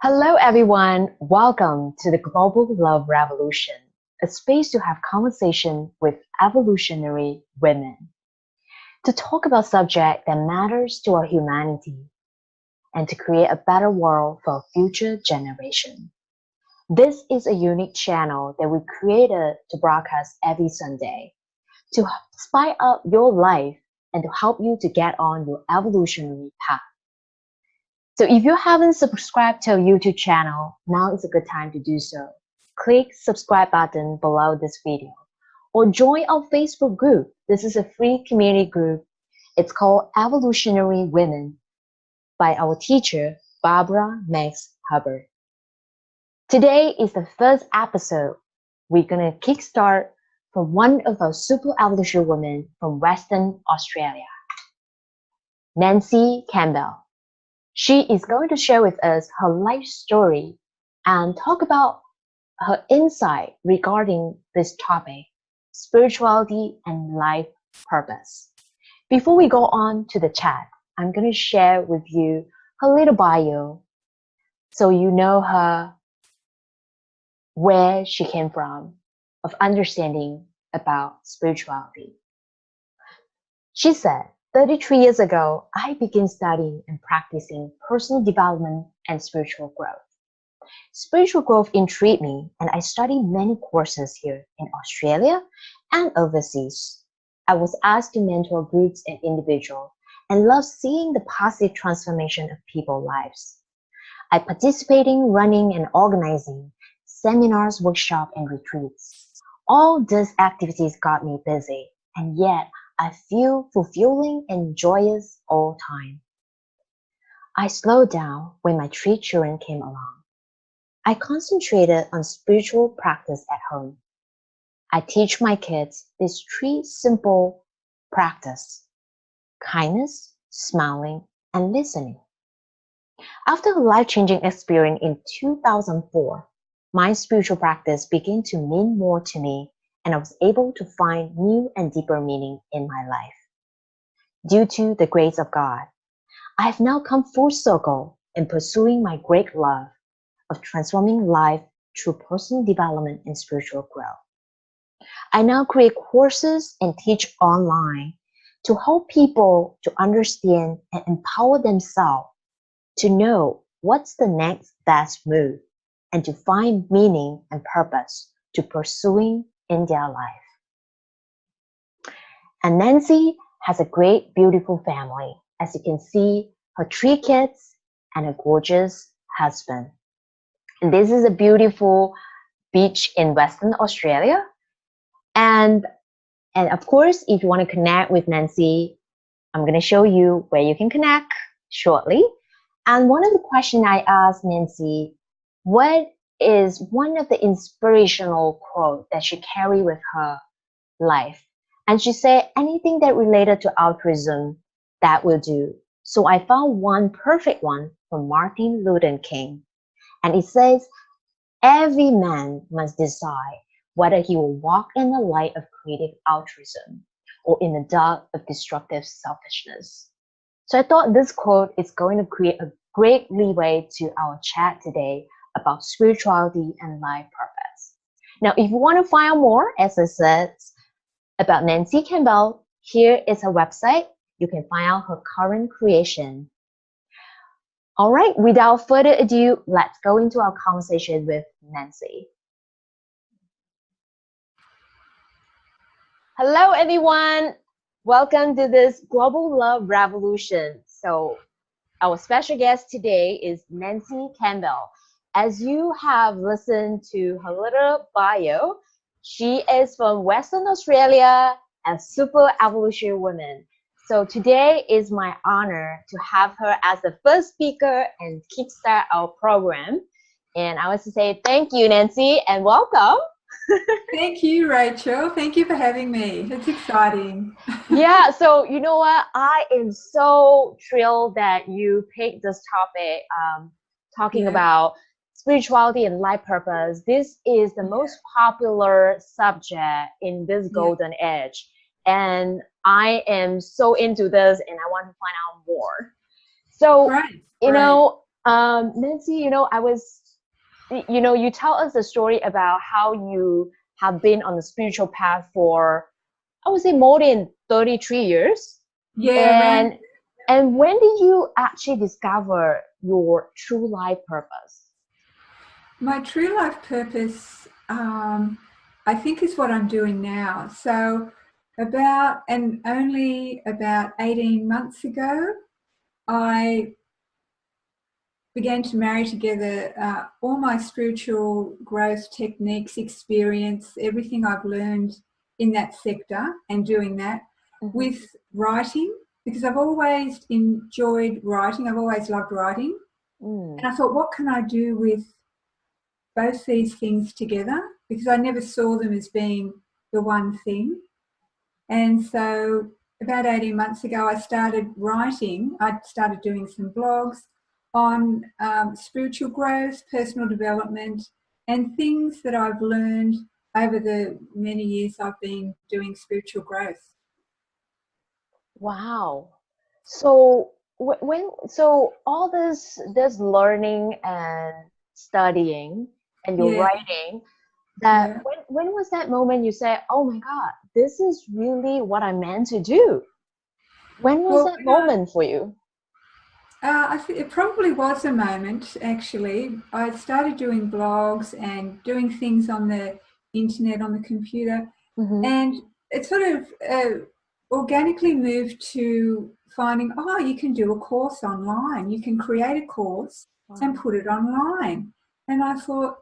Hello, everyone. Welcome to the Global Love Revolution, a space to have conversation with evolutionary women to talk about subject that matters to our humanity and to create a better world for future generation. This is a unique channel that we created to broadcast every Sunday to spice up your life and to help you to get on your evolutionary path. So if you haven't subscribed to our YouTube channel, now is a good time to do so. Click subscribe button below this video or join our Facebook group. This is a free community group. It's called Evolutionary Women by our teacher, Barbara Max Hubbard. Today is the first episode. We're going to kickstart from one of our super evolutionary women from Western Australia, Nancy Campbell. She is going to share with us her life story and talk about her insight regarding this topic, spirituality and life purpose. Before we go on to the chat, I'm going to share with you her little bio so you know her, where she came from, of understanding about spirituality. She said, 33 years ago, I began studying and practicing personal development and spiritual growth. Spiritual growth intrigued me, and I studied many courses here in Australia and overseas. I was asked to mentor groups and individuals and loved seeing the positive transformation of people's lives. I participated in running and organizing seminars, workshops, and retreats. All these activities got me busy, and yet I feel fulfilling and joyous all the time. I slowed down when my 3 children came along. I concentrated on spiritual practice at home. I teach my kids these 3 simple practices: kindness, smiling, and listening. After a life-changing experience in 2004, my spiritual practice began to mean more to me, and I was able to find new and deeper meaning in my life. Due to the grace of God, I have now come full circle in pursuing my great love of transforming life through personal development and spiritual growth. I now create courses and teach online to help people to understand and empower themselves to know what's the next best move and to find meaning and purpose to pursuing in their life. And Nancy has a great, beautiful family. As you can see, her 3 kids and a gorgeous husband. And this is a beautiful beach in Western Australia. And of course, if you want to connect with Nancy, I'm going to show you where you can connect shortly. And one of the questions I asked Nancy, what is one of the inspirational quotes that she carry with her life? And she said, anything that related to altruism, that will do. So I found one perfect one from Martin Luther King. And it says, every man must decide whether he will walk in the light of creative altruism or in the dark of destructive selfishness. So I thought this quote is going to create a great leeway to our chat today about spirituality and life purpose. Now, if you want to find out more, as I said, about Nancy Campbell, here is her website. You can find out her current creation. All right, without further ado, let's go into our conversation with Nancy. Hello, everyone. Welcome to this Global Love Revolution. So our special guest today is Nancy Campbell. As you have listened to her little bio, she is from Western Australia, a super evolutionary woman. So today is my honor to have her as the first speaker and kickstart our program. And I want to say thank you, Nancy, and welcome. Thank you, Rachel. Thank you for having me. It's exciting. Yeah, so you know what? I am so thrilled that you picked this topic, talking about spirituality and life purpose. This is the most popular subject in this golden age. And I am so into this and I want to find out more. So, you know, Nancy, you tell us the story about how you have been on the spiritual path for, I would say, more than 33 years. Yeah, right. And and when did you actually discover your true life purpose? My true life purpose, I think, is what I'm doing now. So, only about 18 months ago, I began to marry together all my spiritual growth techniques, experience, everything I've learned in that sector and doing that Mhm. with writing, because I've always enjoyed writing. I've always loved writing. Mm. And I thought, what can I do with both these things together? Because I never saw them as being the one thing. And so about 18 months ago, I started writing. I started doing some blogs on spiritual growth, personal development, and things that I've learned over the many years I've been doing spiritual growth. Wow. So so all this learning and studying and your Yeah, writing, that yeah. when was that moment you said, "Oh my God, this is really what I meant to do"? When was Well, that moment for you? I think it probably was a moment, actually. I started doing blogs and doing things on the internet, on the computer, Mm-hmm. and it sort of organically moved to finding, oh, you can do a course online. You can create a course and Wow. put it online. And I thought,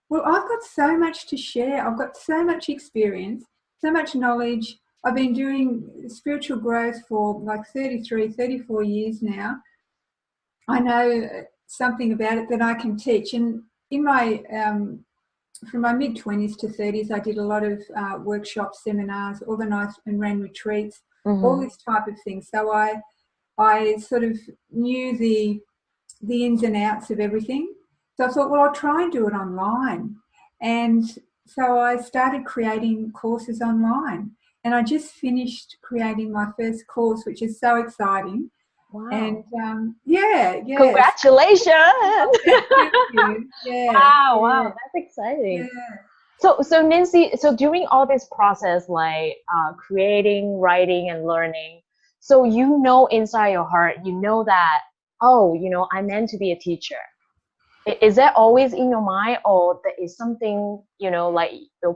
well, I've got so much to share. I've got so much experience, so much knowledge. I've been doing spiritual growth for like 33, 34 years now. I know something about it that I can teach. And in my from my mid 20s to 30s, I did a lot of workshops, seminars, organised and ran retreats, all Mm-hmm. this type of thing. So I sort of knew the ins and outs of everything. So I thought, well, I'll try and do it online. And so I started creating courses online. And I just finished creating my first course, which is so exciting. And Wow. yeah, yes. Congratulations. Thank you. Yeah, Wow, wow, yeah, that's exciting. yeah. So Nancy, so during all this process, like creating, writing, and learning, so inside your heart, that, oh, I meant to be a teacher. Is that always in your mind, or there is something, like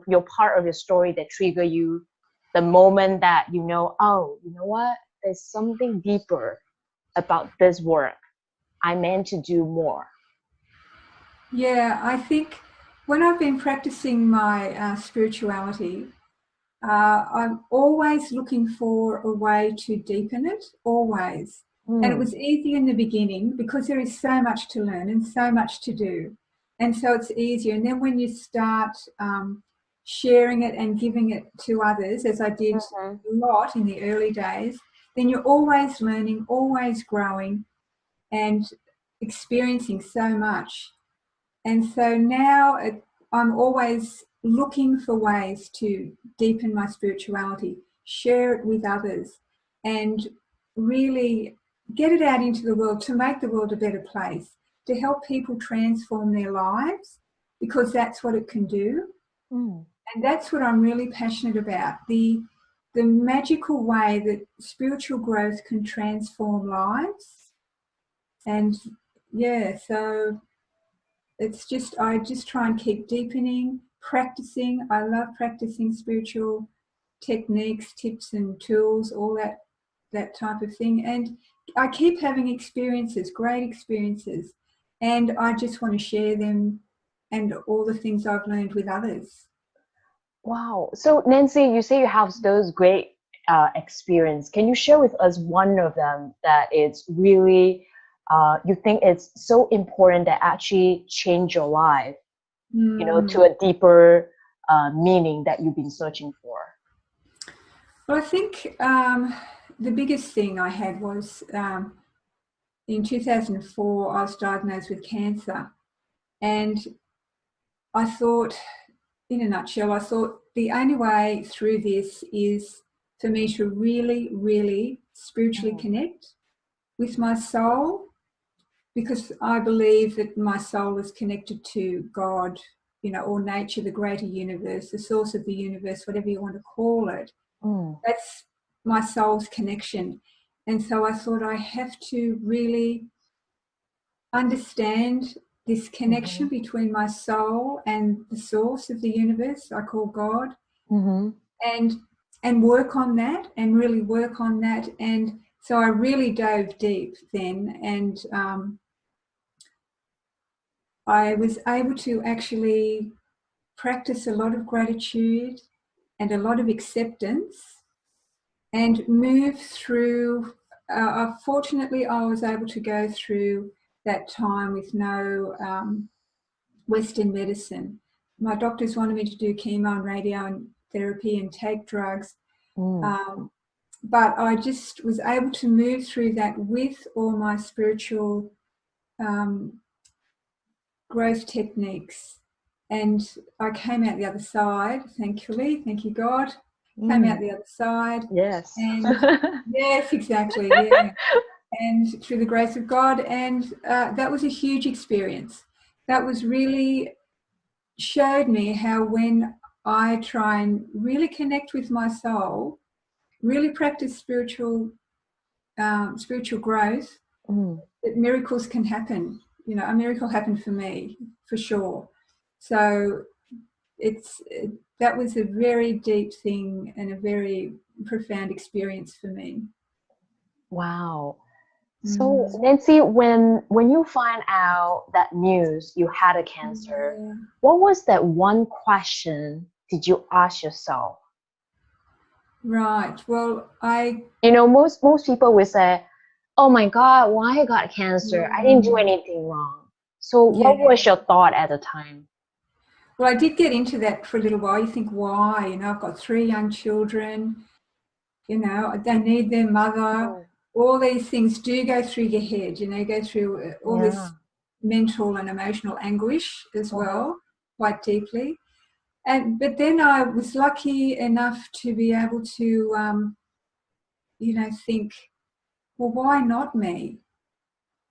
your part of your story that trigger you the moment that oh, you know what, there's something deeper about this work. I meant to do more. Yeah, I think when I've been practicing my spirituality, I'm always looking for a way to deepen it, always. And it Hmm. was easy in the beginning because there is so much to learn and so much to do. And so it's easier. And then when you start sharing it and giving it to others, as I did Mhm. a lot in the early days, then you're always learning, always growing, and experiencing so much. And so now I'm always looking for ways to deepen my spirituality, share it with others, and really get it out into the world to make the world a better place, to help people transform their lives, because that's what it can do. Mm. And that's what I'm really passionate about, the magical way that spiritual growth can transform lives. And yeah, so it's just, I just try and keep deepening, practicing. I love practicing spiritual techniques, tips and tools, all that type of thing. And I keep having experiences, great experiences, and I just want to share them and all the things I've learned with others. Wow. So Nancy, you say you have those great experience. Can you share with us one of them that it's really you think it's so important that actually change your life, to Mm. a deeper meaning that you've been searching for? Well, I think the biggest thing I had was in 2004, I was diagnosed with cancer. And I thought, in a nutshell, I thought the only way through this is for me to really, really spiritually Mm. connect with my soul because I believe that my soul is connected to God, or nature, the greater universe, the source of the universe, whatever you want to call it. That's my soul's connection. And so I thought I have to really understand this connection between my soul and the source of the universe I call God, and work on that, and really work on that. And so I really dove deep then, and I was able to actually practice a lot of gratitude and a lot of acceptance, and move through. Fortunately, I was able to go through that time with no Western medicine. My doctors wanted me to do chemo and radio and therapy and take drugs. But I just was able to move through that with all my spiritual growth techniques. And I came out the other side, thankfully, thank you God, came out the other side. Yes. And yes, exactly, yeah. And through the grace of God, and that was a huge experience. That was really showed me how when I try and really connect with my soul, really practice spiritual growth, that miracles can happen. A miracle happened for me, for sure. So that was a very deep thing and a very profound experience for me. Wow. So Nancy, when you find out that news you had a cancer, what was that one question did you ask yourself? Right. Well, most people will say, "Oh my God, why I got cancer? I didn't do anything wrong." So what was your thought at the time? Well, I did get into that for a little while. You think, why? I've got 3 young children. They need their mother. All these things do go through your head. Go through all this mental and emotional anguish as well, quite deeply. But then I was lucky enough to be able to, think, well, why not me?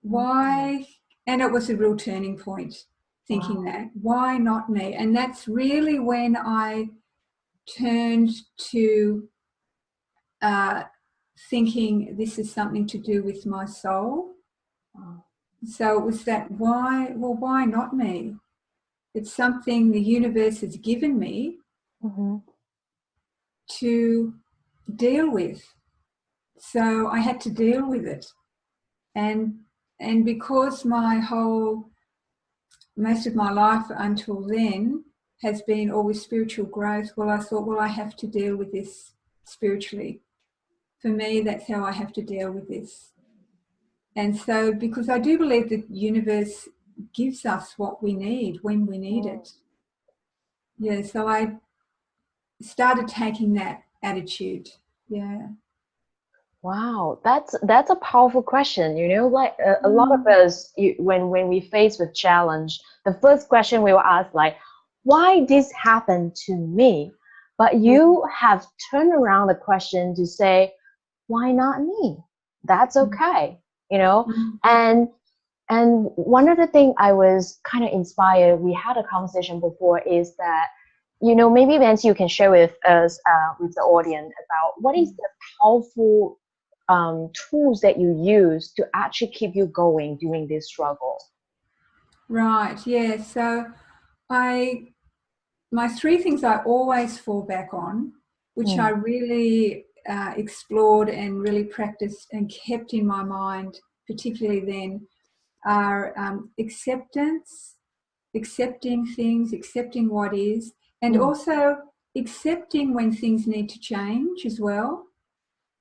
Why? And it was a real turning point, thinking that, why not me? And that's really when I turned to thinking this is something to do with my soul. So it was that, why not me? It's something the universe has given me to deal with. So I had to deal with it. And because most of my life until then has been always spiritual growth, well, I thought, well, I have to deal with this spiritually. For me, that's how I have to deal with this. And so, because I do believe the universe gives us what we need when we need it. Yeah, so I started taking that attitude. Yeah. Wow, that's a powerful question. Like a lot of us, when we face with challenge, the first question we will ask, like, why this happened to me? But you have turned around the question to say, why not me? That's okay, And one of the things I was kind of inspired, we had a conversation before, is that, maybe Nancy, you can share with us, with the audience, about what is the powerful tools that you use to actually keep you going during this struggle. Right, yeah. So my 3 things I always fall back on, which I really explored and really practiced and kept in my mind, particularly then, are acceptance, accepting things, accepting what is, and also accepting when things need to change as well,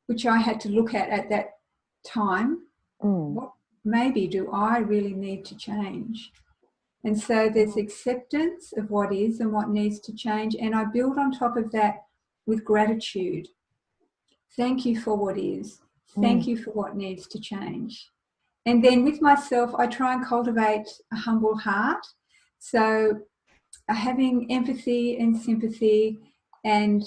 which I had to look at that time. What maybe do I really need to change? And so there's acceptance of what is and what needs to change. And I build on top of that with gratitude. Thank you for what is. Thank you for what needs to change. And then with myself, I try and cultivate a humble heart. So having empathy and sympathy, and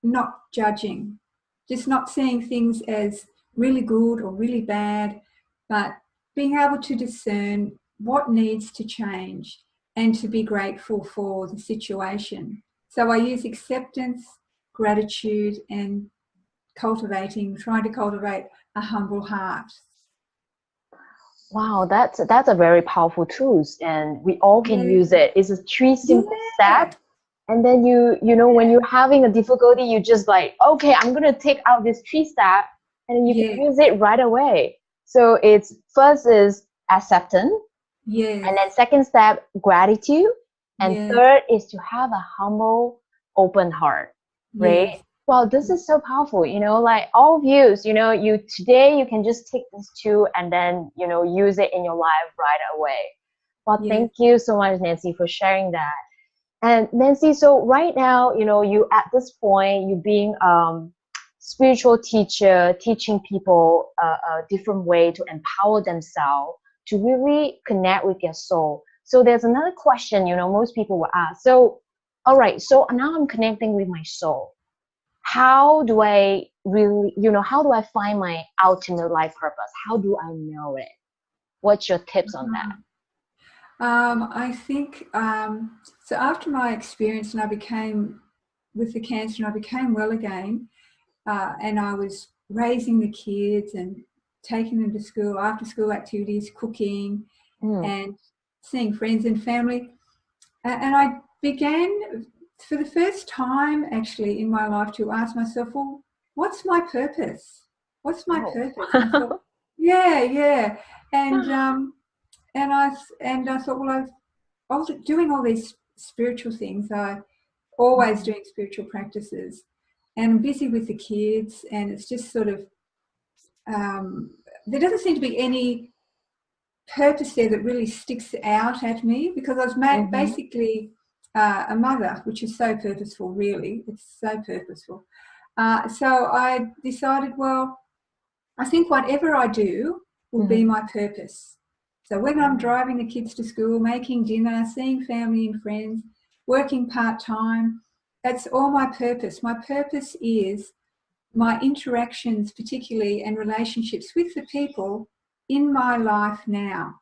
not judging, just not seeing things as really good or really bad, but being able to discern what needs to change and to be grateful for the situation. So I use acceptance, gratitude, and trying to cultivate a humble heart. Wow, that's a very powerful tool, and we all can Yeah. use it. It's a 3 simple Yeah. steps, and then you know when you're having a difficulty, you just like, okay, I'm gonna take out this 3 step, and then you can Yeah. use it right away. So it's first is acceptance, Yes. and then second step gratitude, and Yeah. third is to have a humble, open heart, right? Yes. Wow, this is so powerful, you know, like all views, you know, you today you can just take these two and then, you know, use it in your life right away. Well, Yes. thank you so much, Nancy, for sharing that. And Nancy, so right now, you know, you at this point, you being spiritual teacher, teaching people a different way to empower themselves to really connect with their soul. So there's another question, you know, most people will ask. So, all right, so now I'm connecting with my soul. How do I really, you know, how do I find my ultimate life purpose? How do I know it? What's your tips on that? I think so. After my experience, and I became with the cancer, and I became well again, and I was raising the kids and taking them to school, after school activities, cooking, Mm. and seeing friends and family. And I began for the first time actually in my life to ask myself, well, what's my purpose? What's my Oh. purpose? And I thought, yeah. And I thought, well, I was doing all these spiritual things. I always doing spiritual practices, and I'm busy with the kids, and it's just sort of there doesn't seem to be any purpose there that really sticks out at me, because I was Mm-hmm. basically a mother, which is so purposeful. Really, it's so purposeful. So I decided, well, I think whatever I do will be my purpose. So when I'm driving the kids to school, making dinner, seeing family and friends, working part-time, that's all my purpose. My purpose is my interactions, particularly, and relationships with the people in my life now.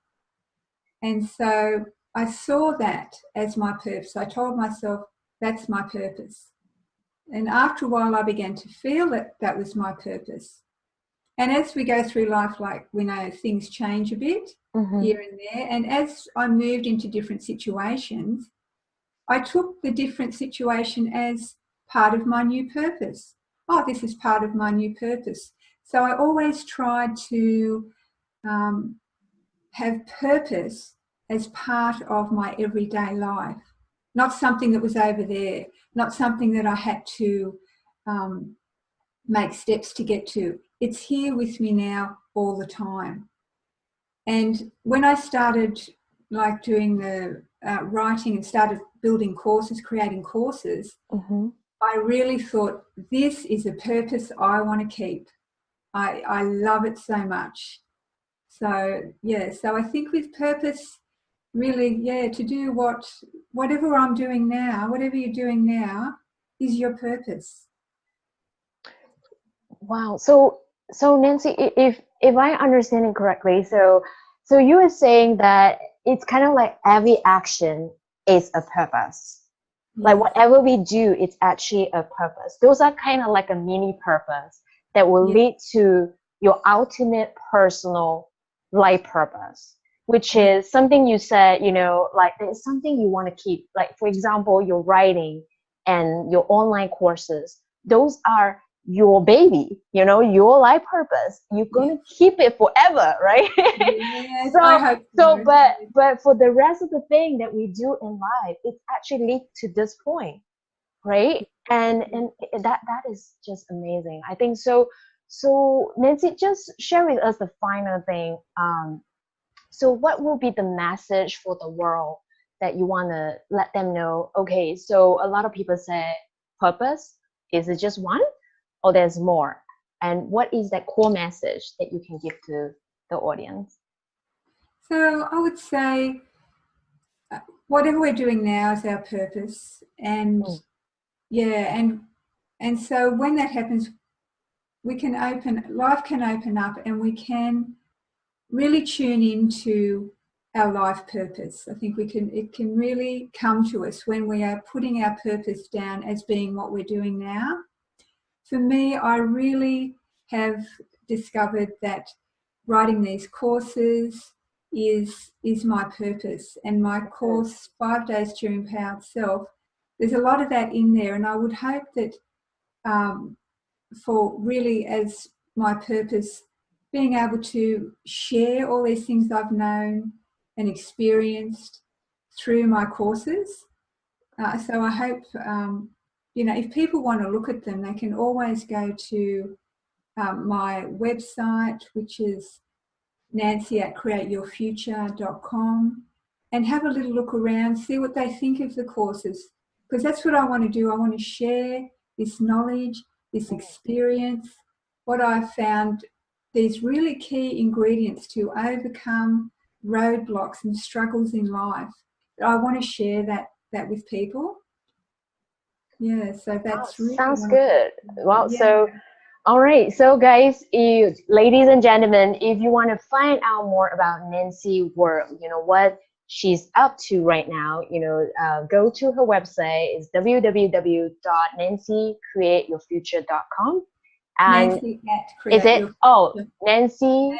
And so I saw that as my purpose. I told myself, that's my purpose. And after a while, I began to feel that that was my purpose. And as we go through life, like we know things change a bit Mm-hmm. here and there. And as I moved into different situations, I took the different situation as part of my new purpose. Oh, this is part of my new purpose. So I always tried to um, have purpose as part of my everyday life, not something that was over there, not something that I had to um, make steps to get to. It's here with me now all the time. And when I started like doing the writing and started building courses, creating courses, Mm-hmm. I really thought, this is a purpose I want to keep. I love it so much. So yeah, so I think with purpose, really, yeah, to do whatever I'm doing now, whatever you're doing now, is your purpose. Wow. So Nancy, if I understand it correctly, so you were saying that it's kind of like every action is a purpose. Like Yes, whatever we do, it's actually a purpose. Those are kind of like a mini purpose that will yes, lead to your ultimate personal life purpose, which yes, is something you said, you know, like there's something you want to keep. Like, for example, your writing and your online courses, those are your baby, you know, your life purpose. You're yes, going to keep it forever, right? yes, I so hope so so. but for the rest of the thing that we do in life, it actually leads to this point, right? And that is just amazing, I think. So Nancy, just share with us the final thing. So what will be the message for the world that you want to let them know? Okay, so a lot of people say purpose, is it just one or there's more? And what is that core message that you can give to the audience? So I would say whatever we're doing now is our purpose, and Mm. yeah, and so when that happens, life can open up, and we can really tune into our life purpose. I think it can really come to us when we are putting our purpose down as being what we're doing now. For me, I really have discovered that writing these courses is my purpose. And my course, 5 Days to Empowered Self, there's a lot of that in there. And I would hope that for really as my purpose, being able to share all these things I've known and experienced through my courses. So I hope, if people want to look at them, they can always go to my website, which is nancy@createyourfuture.com, and have a little look around, see what they think of the courses, because that's what I want to do. I want to share this knowledge, this experience, what I've found, these really key ingredients to overcome roadblocks and struggles in life. I want to share that with people. Yeah, so that's really sounds good. Well, yeah. so all right, so guys, ladies and gentlemen, if you want to find out more about Nancy work, what she's up to right now, go to her website. It's www.nancycreateyourfuture.com. And Nancy is it Nancy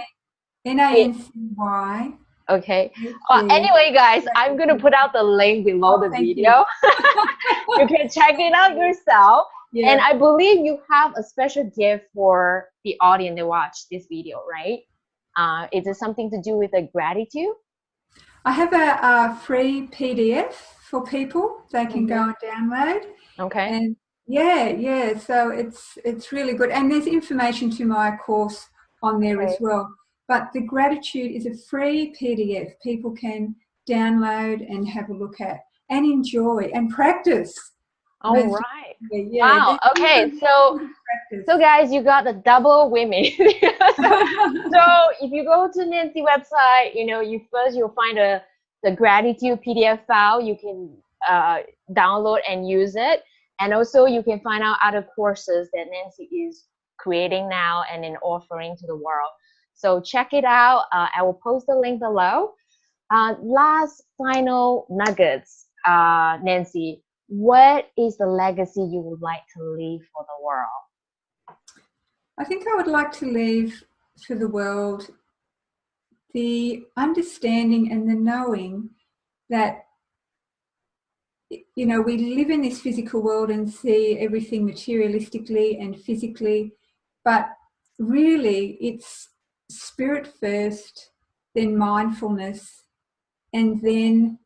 NANCY? Okay. Anyway, guys, I'm going to put out the link below the video. You can check it out yourself. Yeah. And I believe you have a special gift for the audience to watch this video, right? Is it something to do with the gratitude? I have a free PDF for people they can go and download. Okay. And yeah. So it's really good. And there's information to my course on there as well. But the gratitude is a free PDF people can download and have a look at and enjoy and practice. All right. Yeah, wow. Okay. So guys, you got the double women. So if you go to Nancy's website, you'll find the gratitude PDF file. You can download and use it. And also you can find out other courses that Nancy is creating now and then offering to the world. So check it out. I will post the link below. Last final nuggets, Nancy. What is the legacy you would like to leave for the world? I think I would like to leave for the world the understanding and the knowing that, we live in this physical world and see everything materialistically and physically, but really it's spirit first, then mindfulness, and then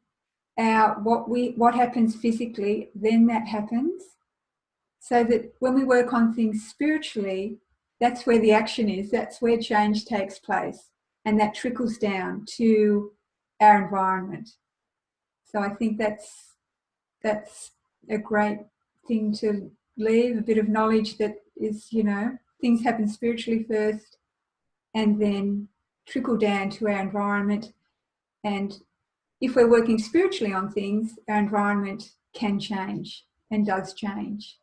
what happens physically, then that happens. So that when we work on things spiritually, that's where the action is, that's where change takes place, and that trickles down to our environment. So I think that's a great thing to leave, a bit of knowledge that is, things happen spiritually first and then trickle down to our environment. And if we're working spiritually on things, our environment can change and does change.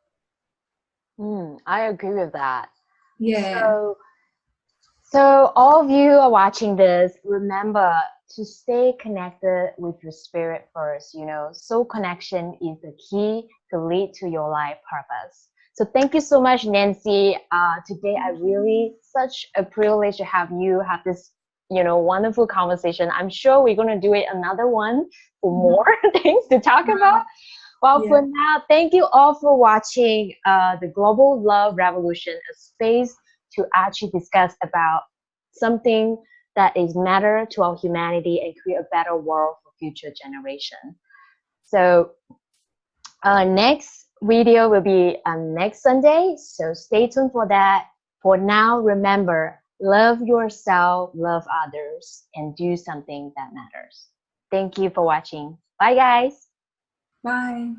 I agree with that. Yeah. So all of you are watching this, remember to stay connected with your spirit first. Soul connection is the key to lead to your life purpose. So thank you so much, Nancy. Today, such a privilege to have this, wonderful conversation. I'm sure we're going to do it another one for more things to talk about. Well, for now, thank you all for watching the Global Love Revolution, a space to actually discuss about something that is matter to our humanity and create a better world for future generation. So next video will be next Sunday. So stay tuned for that. For now, remember, love yourself, love others, and do something that matters. Thank you for watching. Bye, guys. Bye.